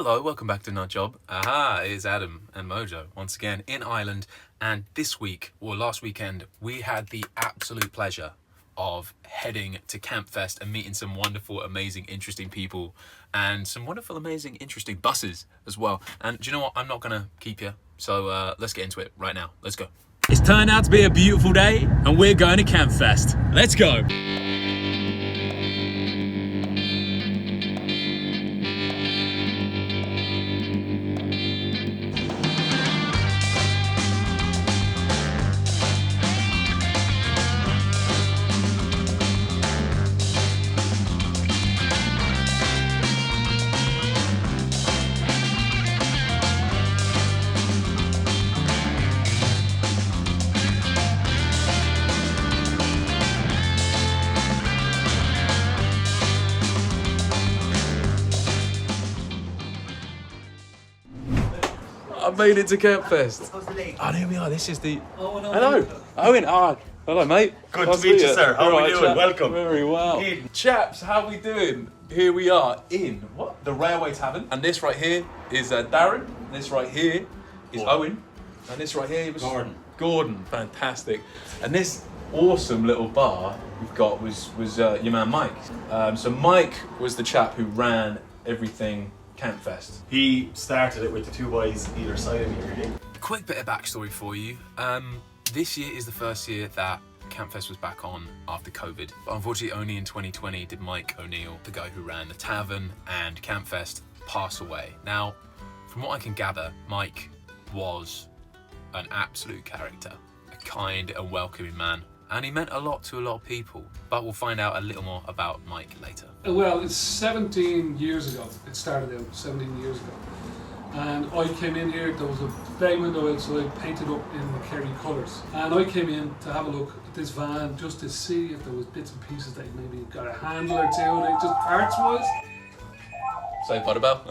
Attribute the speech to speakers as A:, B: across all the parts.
A: Hello, welcome back to Nutjob. It's Adam and Mojo once again in Ireland, and this week, or last weekend, we had the absolute pleasure of heading to Campfest and meeting some wonderful, amazing, interesting people and some wonderful, amazing, interesting buses as well. And do you know what? I'm not gonna keep you, so let's get into it right now. Let's go.
B: It's turned out to be a beautiful day and we're going to Campfest. Let's go.
A: I made it to Campfest. Oh, here we are. This is the... Hello. Owen. Hello, mate.
C: Good to meet you, sir. How are we doing? Welcome.
A: Very well. Chaps, how we doing? Here we are in, the Railway Tavern. And this right here is Darren. This right here is Owen. And this right here was... Gordon. Fantastic. And this awesome little bar we've got was your man Mike. So Mike was the chap who ran everything Campfest.
C: He started it with the two boys either side of me, really.
A: Quick bit of backstory for you. This year is the first year that Campfest was back on after COVID. But unfortunately, only in 2020 did Mike O'Neill, the guy who ran the tavern and Campfest, pass away. Now, from what I can gather, Mike was an absolute character, a kind and welcoming man. And he meant a lot to a lot of people. But we'll find out a little more about Mike later.
D: Well, it's 17 years ago. It started out 17 years ago. And I came in here, there was a bay window outside painted up in the Kerry colours. And I came in to have a look at this van just to see if there was bits and pieces that maybe got a handle or two, like just parts-wise.
A: Say what about?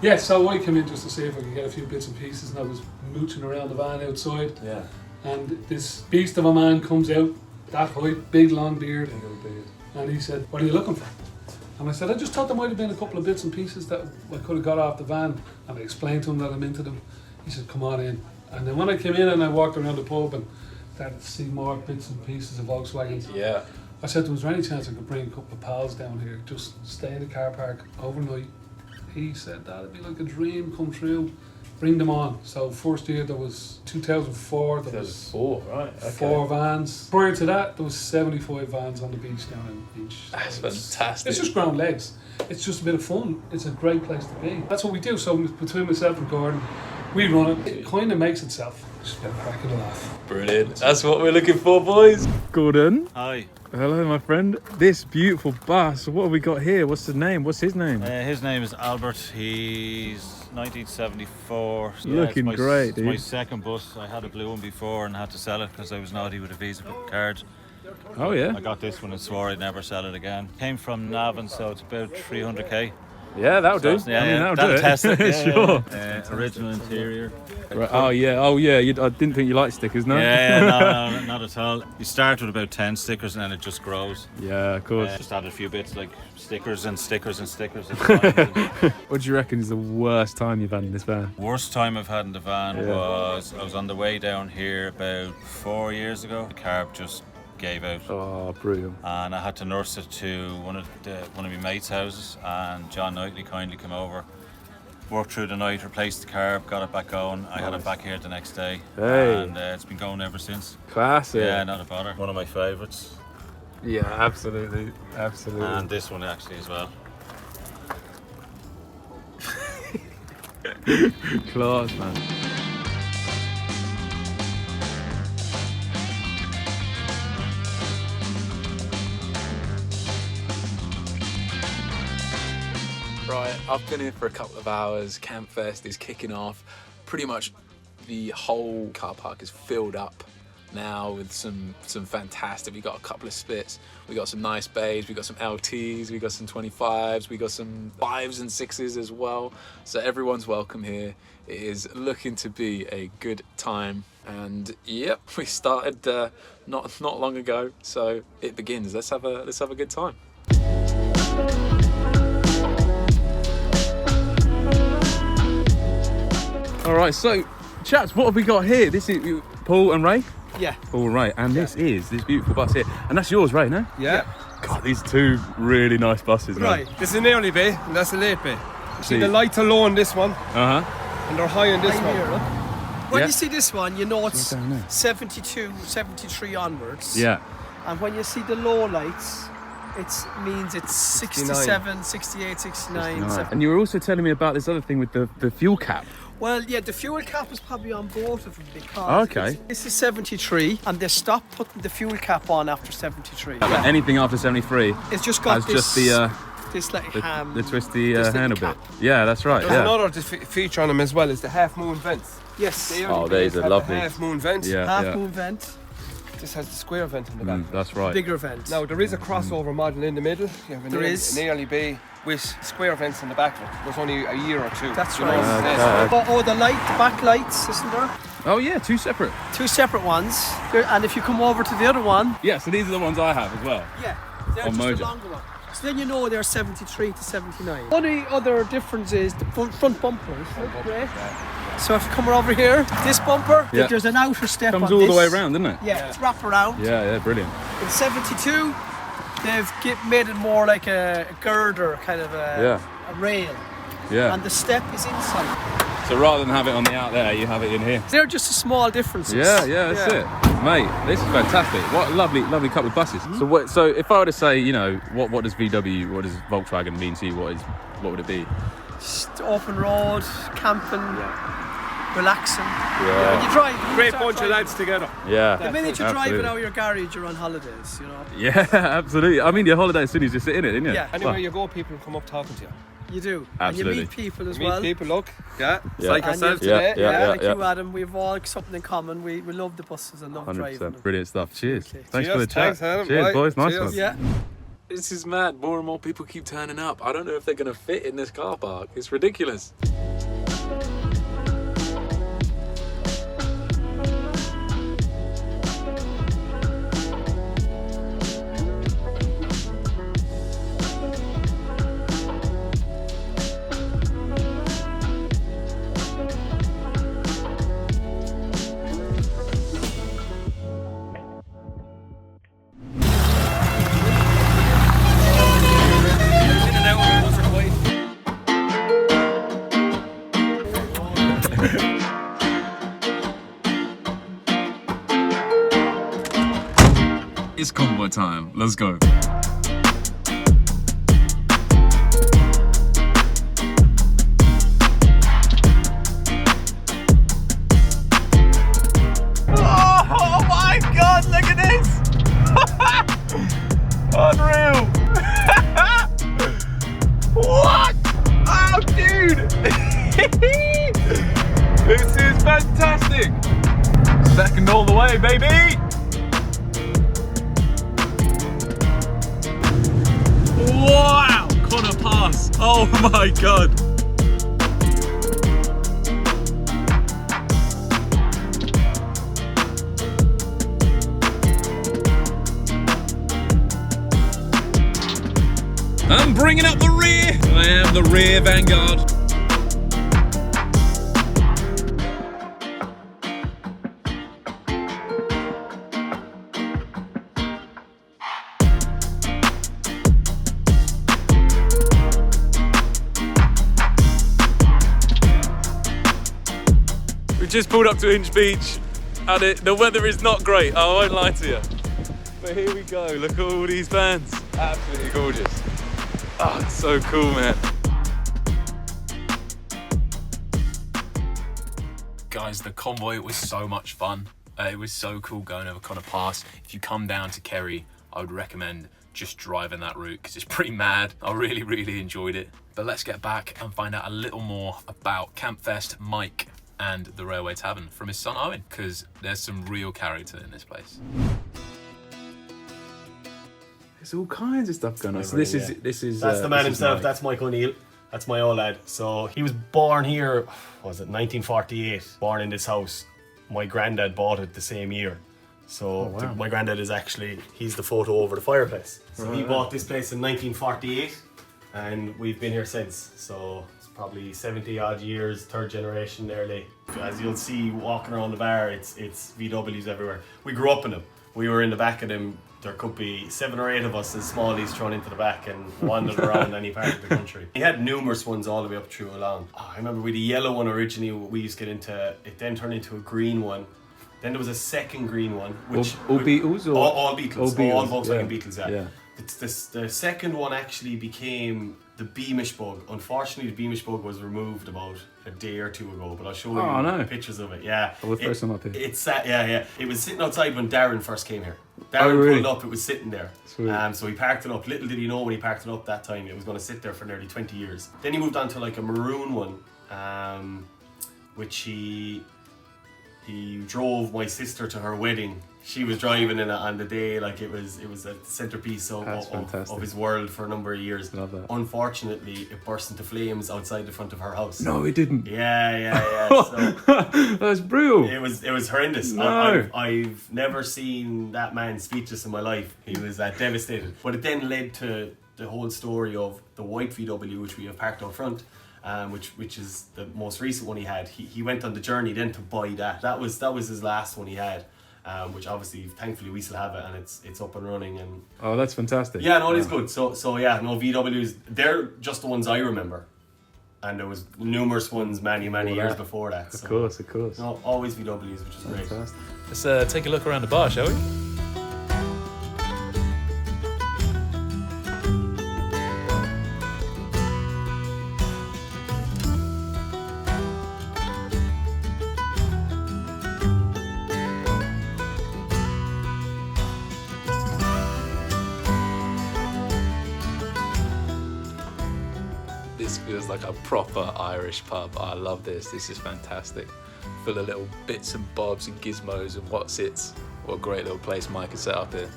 D: Yeah, so I came in just to see if I could get a few bits and pieces, and I was mooching around the van outside.
A: Yeah.
D: And this beast of a man comes out, that height, big long beard, and he said, "What are you looking for?" And I said, "I just thought there might have been a couple of bits and pieces that I could have got off the van." And I explained to him that I'm into them. He said, "Come on in." And then when I came in and I walked around the pub and started to see more bits and pieces of Volkswagens,
A: Yeah.
D: I said, "Was there any chance I could bring a couple of pals down here, just stay in the car park overnight?" He said, "That'd be like a dream come true. Bring them on." So first year there was 2004, there was
A: right. Okay.
D: 4 vans. Prior to that, there was 75 vans on the beach down in the beach.
A: That's fantastic.
D: It's just ground legs. It's just a bit of fun. It's a great place to be. That's what we do. So between myself and Gordon, we run it. It kind of makes itself. Just a bit of crack and a laugh.
A: Brilliant. That's what we're looking for, boys.
B: Gordon.
C: Hi.
B: Hello, my friend. This beautiful bus. What have we got here? What's his name? What's his name?
C: His name is Albert. He's 1974.
B: Looking great,
C: It's
B: dude.
C: my second bus. I had a blue one before and had to sell it because I was naughty with a Visa card.
B: Oh, yeah?
C: I got this one and swore I'd never sell it again. Came from Navan, so it's about 300k.
B: Yeah, that'll do.
C: So, yeah,
B: I mean,
C: yeah,
B: that'll do it.
C: test it. Yeah,
B: Sure.
C: yeah. Original interior.
B: Right. Oh, yeah. I didn't think you liked stickers, no?
C: Yeah, no, not at all. You start with about 10 stickers and then it just grows.
B: Yeah, of course.
C: Just added a few bits like stickers and stickers and stickers.
B: What do you reckon is the worst time you've had in this van?
C: Worst time I've had in the van was I was on the way down here about 4 years ago. The carb just gave out.
B: Oh, brutal.
C: And I had to nurse it to one of my mates' houses, and John Knightley kindly came over, worked through the night, replaced the carb, got it back going. I had it back here the next day, and it's been going ever since.
B: Classic.
C: Yeah, not a bother. One of my favourites.
B: Yeah, absolutely.
C: And this one actually as well.
B: Class, man.
A: Right, I've been here for a couple of hours. Campfest is kicking off. Pretty much the whole car park is filled up now with some fantastic. We got a couple of splits. We got some nice bays. We got some LTs. We got some 25s. We got some 5s and 6s as well. So everyone's welcome here. It is looking to be a good time. And yep, we started not long ago. So it begins. Let's have a good time.
B: All right, so chaps, what have we got here? This is Paul and Ray.
E: Yeah.
B: Paul and Ray, and this is this beautiful bus here, and that's yours, Ray, no?
E: Yeah.
B: God, these two really nice buses, man.
E: Right. This is an early bay, and that's a late bay. You see the lights are low on this one, and they're high on this one.
F: Here, look. When
B: Yeah.
F: you see this one, you know it's
B: down there?
F: 72, 73 onwards.
B: Yeah.
F: And when you see the low lights, it means it's 67, 68, 69, 70.
B: And you were also telling me about this other thing with the fuel cap.
F: Well, yeah, the fuel cap is probably on both of them because this is 73 and they stopped putting the fuel cap on after 73.
B: But anything after 73
F: It's just got
B: has
F: this,
B: just the
F: this like ham.
B: the twisty
F: this little
B: handle bit.
F: cap.
B: Yeah, that's right.
E: There's
B: Yeah.
E: another feature on them as well, is the half moon vents.
F: Yes,
E: The
B: Oh,
E: early
B: these
E: bays
B: are
E: have
B: lovely.
E: The half moon vent.
B: Yeah.
F: half
B: yeah.
F: moon vent,
E: This has the square vent in the back.
B: That's right.
F: bigger vent.
E: Now there is a crossover model in the middle. You have
F: There is.
E: an early bay with square vents in the back of it. There's only a year or two.
F: That's
E: You know,
F: right.
E: it's-
F: Oh, the back lights, isn't there?
B: Oh yeah, two separate.
F: Two separate ones. And if you come over to the other one,
B: Yeah, so these are the ones I have as well.
F: yeah, they're
B: On
F: just
B: Mojo.
F: a longer one. So then you know they're 73 to 79. Only other difference is the front bumpers. Look great. So if you come over here, this bumper,
B: Yeah.
F: there's an outer step
B: Comes
F: on
B: all
F: this.
B: the way around, doesn't it?
F: Yeah, it's wrapped around.
B: Yeah, brilliant.
F: In 72, they've made it more like a girder, kind of a rail.
B: Yeah.
F: And the step is inside.
B: So rather than have it on the out there, you have it in here.
F: They're just small differences.
B: Yeah, that's it, mate. This is fantastic. What a lovely couple of buses. So if I were to say, you know, what does VW, what does Volkswagen mean to you? What would it be?
F: Just open road, camping, relaxing.
B: Yeah.
F: When you drive,
E: Great bunch of lads together.
B: Yeah.
F: The minute you drive
B: Absolutely.
F: it out of your garage, you're on holidays, you know.
B: Yeah, absolutely. I mean, your holiday as soon as you sit in it, isn't it?
F: Yeah.
E: Anywhere you go, people come up talking to you.
F: You do.
B: Absolutely.
F: And you meet people as
E: Meet
F: well.
E: people, look. Yeah. It's
B: Yeah.
E: like
F: And
E: ourselves
F: you-
E: today.
B: Yeah.
F: like you, Adam, we've all something in common. We love the buses and love driving
B: 100%.
F: them.
B: Brilliant stuff. Cheers.
F: Okay.
B: Thanks
E: Cheers.
B: for the chat.
E: Thanks, Adam.
B: Cheers,
E: Right.
B: boys. Nice
E: Cheers.
B: one.
F: Yeah.
A: This is mad. More and more people keep turning up. I don't know if they're going to fit in this car park. It's ridiculous. It's Convoy time. Let's go.
B: Oh my God! Look at this! Unreal! What? Oh, dude! This is fantastic! Second all the way, baby! Wow! Corner pass! Oh my God! I'm bringing up the rear! I am the rear vanguard. We just pulled up to Inch Beach and the weather is not great, I won't lie to you. But here we go, look at all these vans. Absolutely gorgeous. Oh, it's so cool, man. Guys, the Convoy was so much fun. It was so cool going over Connor Pass. If you come down to Kerry, I would recommend just driving that route because it's pretty mad. I really enjoyed it. But let's get back and find out a little more about Campfest, Mike, and the Railway Tavern from his son Owen, because there's some real character in this place. There's all kinds of stuff going on. So this is
G: that's the man himself. That's Mike O'Neill. That's my old lad. So he was born here, was it 1948? Born in this house. My granddad bought it the same year. So my granddad is actually, he's the photo over the fireplace. So he bought this place in 1948 and we've been here since. So it's probably 70 odd years, third generation nearly. As you'll see walking around the bar, it's VWs everywhere. We grew up in them. We were in the back of them. There could be 7 or 8 of us as smallies thrown into the back and wandered around any part of the country. We had numerous ones all the way up through along. I remember we had a yellow one originally we used to get into. It then turned into a green one. Then there was a second green one, which
A: all Beetles or
G: all Beetles, all Volkswagen
A: yeah.
G: Beetles. Yeah. The second one actually became the Beamish Bug. Unfortunately, the Beamish Bug was removed about a day or 2 ago, but I'll show you pictures of it. Yeah,
A: the first one up here.
G: It's yeah. It was sitting outside when Darren first came here. Darren
A: really?
G: pulled up, it was sitting there.
A: Sweet.
G: So he parked it up. Little did he know when he parked it up that time, it was going to sit there for nearly 20 years. Then he moved on to like a maroon one, which he drove my sister to her wedding. She was driving in it on the day, like it was a centerpiece of his world for a number of years.
A: Love that.
G: Unfortunately, it burst into flames outside the front of her house.
A: No, it didn't.
G: Yeah. So
A: That's brutal.
G: it was horrendous.
A: No.
G: I've never seen that man speechless in my life. He was devastated. But it then led to the whole story of the white VW, which we have parked out front. Which is the most recent one he had. He went on the journey then to buy that. That was his last one he had, which obviously, thankfully, we still have it and it's up and running. And
A: oh, that's fantastic.
G: yeah, no, it is good. So yeah, no VWs. They're just the ones I remember, and there was numerous ones many years before that.
A: Of course.
G: No, always VWs, which is great.
A: Fantastic.
B: Let's take a look around the bar, shall we?
A: This feels like a proper Irish pub. I love this. This is fantastic. Full of little bits and bobs and gizmos and what's its. What a great little place Mike has set up here.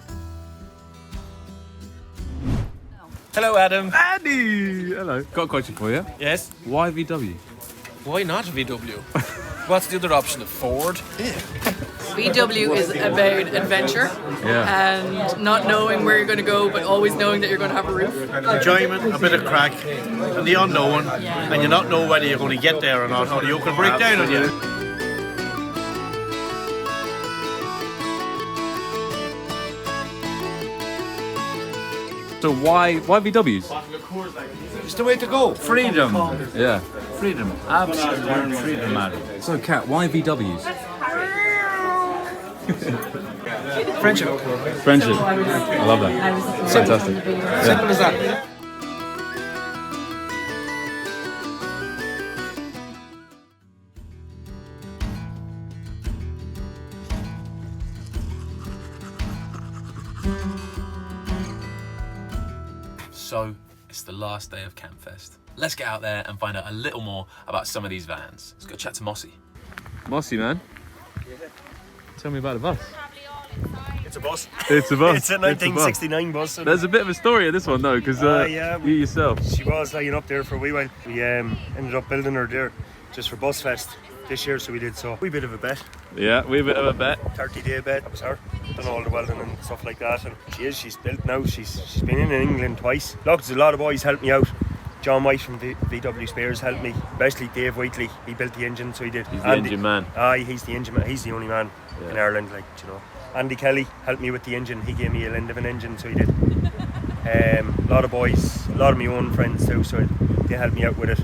H: Hello, Adam.
A: Andy! Hello. Got a question for you.
H: Yes?
A: Why VW?
H: Why not VW? What's the other option? A Ford?
I: VW is about adventure and not knowing where you're going to go, but always knowing that you're going to have a roof.
J: Enjoyment, a bit of crack, and the unknown, and you not know whether you're going to get there or not, or you can break down on you.
A: So why VWs?
J: It's the way to go.
C: Freedom.
A: Yeah.
C: Freedom. Absolute freedom, man.
A: So Kat, why VWs?
H: Friendship.
A: I love that. Fantastic.
H: Simple as that.
B: So, it's the last day of Campfest. Let's get out there and find out a little more about some of these vans. Let's go chat to Mossy.
A: Mossy, man. Tell me about the bus.
E: It's a bus.
A: It's a bus.
E: It's a 1969 bus.
A: There's a bit of a story in this one though, because you yourself.
E: She was lying up there for a wee while. We ended up building her there just for Bus Fest this year, so we did wee bit of a bet.
A: Yeah, we a bit of a bet.
E: 30-day bet. That was her. Done all the welding and stuff like that, and she's built now. She's been in England twice. Look, there's a lot of boys helped me out. John White from VW Spares helped me, especially Dave Whiteley. He built the engine, so he did.
A: He's the engine man.
E: He's the engine man. He's the only man in Ireland, like, you know. Andy Kelly helped me with the engine. He gave me a end of an engine, so he did. A lot of boys, a lot of my own friends too, so they helped me out with it.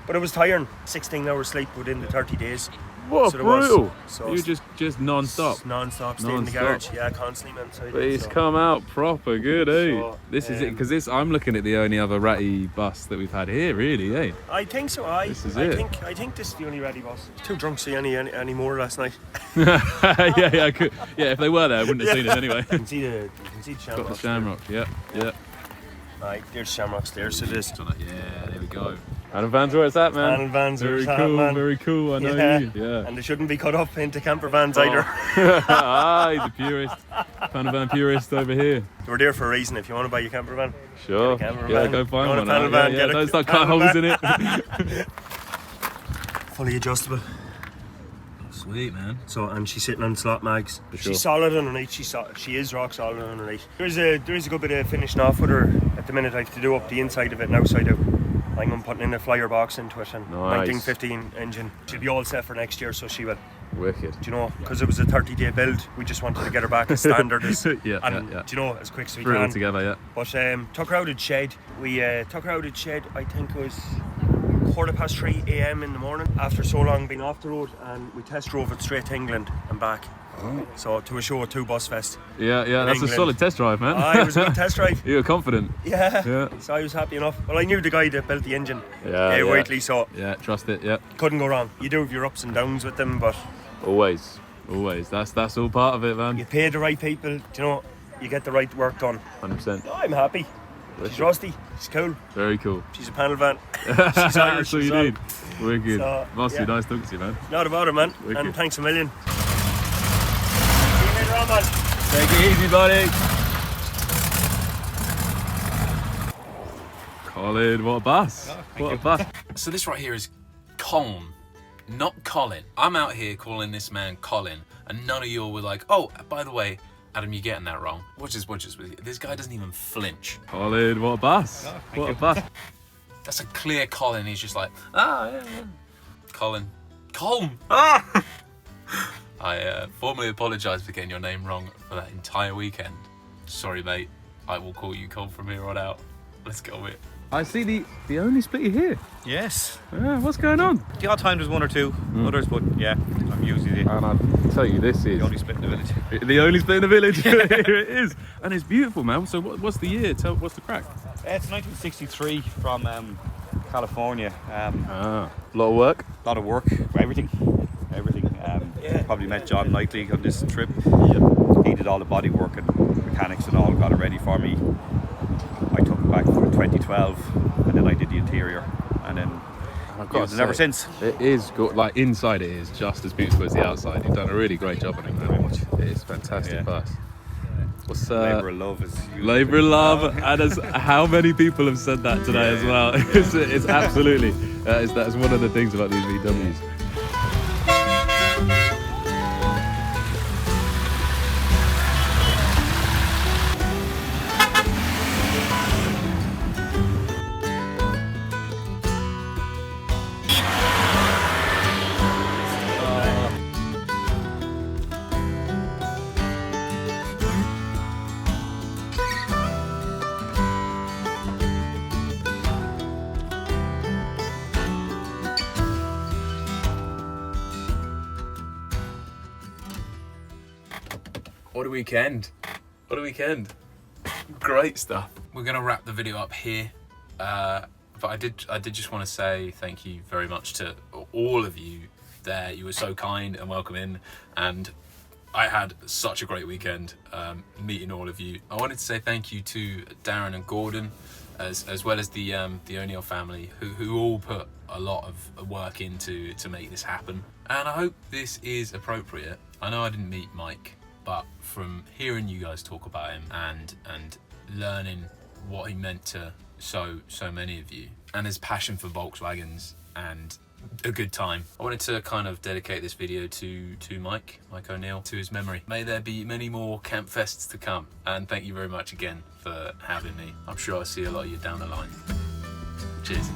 E: But it was tiring. 16 hours sleep within the 30 days.
A: What
E: so
A: brutal!
E: So
A: you just non-stop.
E: Non-stop, stayed in the garage. Yeah, constantly, man. So
A: but it's come out proper good, eh?
E: So,
A: this is it, because I'm looking at the only other ratty bus that we've had here, really, eh?
E: I think so.
A: This is
E: I
A: it.
E: think this is the only ratty bus. Too drunk to see any more last night.
A: I could. Yeah, if they were there, I wouldn't have seen it anyway.
E: You can see the shamrocks.
A: Got the shamrock. Yeah.
E: Right, there's shamrocks there. So this.
A: Yeah, there we go. Adam Vans, where it's at, man.
E: Adam Vans,
A: very
E: cool,
A: cool,
E: man.
A: Very cool. I know you. Yeah.
E: And they shouldn't be cut up into camper vans either.
A: He's a purist. Panel van purist over here.
E: We're there for a reason. If you want to buy your camper van,
A: sure.
E: Get a camper
A: yeah,
E: van.
A: go find
E: you
A: one.
E: Panel van,
A: yeah, don't start cutting holes in it.
E: Fully adjustable.
B: Sweet, man.
E: So, and she's sitting on slot mags.
A: For sure.
E: She's solid underneath. She is rock solid underneath. There is a good bit of finishing off with her At the minute I have to do up the inside of it now, so I do. I'm putting in a flyer box into it and
K: Nice.
E: 1915 engine. She'll be all set for next year, so she will.
K: Wicked.
E: Do you know, because it was a 30-day build, we just wanted to get her back as standard as,
K: Yeah,
E: and
K: yeah.
E: do you know, as quick as we
K: Threw it
E: can.
K: together, yeah.
E: But took her out of shed. We took her out of shed, I think it was 3:15 a.m. in the morning, after so long being off the road, and we test drove it straight to England and back. So to a show at 2 Bus Fest.
K: Yeah, that's
E: England.
K: a solid test drive, man.
E: It was a good test drive.
K: You were confident.
E: Yeah. So I was happy enough. Well, I knew the guy that built the engine,
K: Yeah.
E: Whiteley, so
K: Yeah, trust it, yeah.
E: couldn't go wrong. You do have your ups and downs with them, but
K: Always. That's all part of it, man.
E: you pay the right people, do you know, you get the right work done.
K: 100%.
E: I'm happy. She's rusty, she's cool,
K: Very cool.
E: she's a panel van. She's Irish,
K: That's all
E: she's
K: you
E: on.
K: need. Wicked.
E: So,
K: Must
E: yeah.
K: be nice talking to you, man.
E: Not about it, man.
K: Wicked.
E: And thanks a million. See you later on, man.
K: Take it easy, buddy. Colin, what a bus. What a bus.
B: So this right here is Colin, not Colin. I'm out here calling this man Colin, and none of you were like, oh, by the way, Adam, you're getting that wrong. Watch this. This guy doesn't even flinch.
K: Colin, what a bus. What a bus.
B: That's a clear Colin. He's just like, yeah. Colin. Ah! I formally apologise for getting your name wrong for that entire weekend. Sorry, mate. I will call you Cole from here on out. Let's get on with it.
K: I see the only splitter here.
L: Yes.
K: Yeah, what's going on?
L: The odd time there's one or two others, but yeah, I'm usually
K: And I'll tell you, this is
L: the only split in the village.
K: the only split in the village. Here it is. And it's beautiful, man. So what's the year? What's the crack?
L: It's 1963 from California.
K: A lot of work.
L: A lot of work, everything. Probably met John Knightley on this trip.
K: Yep.
L: He did all the body work and mechanics and all, got it ready for me. I took it back for 2012, and then I did the interior, and then
K: I've
L: used it ever since.
K: It is good. Like inside, it is just as beautiful as the outside. You've done a really great job on it, man.
L: Very much.
K: It is fantastic.
L: Yeah.
K: Bus. What's
L: Labour of love is
K: Labour of love, and as how many people have said that today as well. It's absolutely that's one of the things about these VWs.
B: What a weekend. What a weekend. Great stuff. We're going to wrap the video up here. But I did just want to say thank you very much to all of you there. You were so kind and welcoming, and I had such a great weekend meeting all of you. I wanted to say thank you to Darren and Gordon, as well as the O'Neill family, who all put a lot of work into to make this happen. And I hope this is appropriate. I know I didn't meet Mike, but from hearing you guys talk about him and learning what he meant to so many of you, and his passion for Volkswagens and a good time, I wanted to kind of dedicate this video to Mike O'Neill, to his memory. May there be many more Campfests to come, and thank you very much again for having me. I'm sure I'll see a lot of you down the line. Cheers.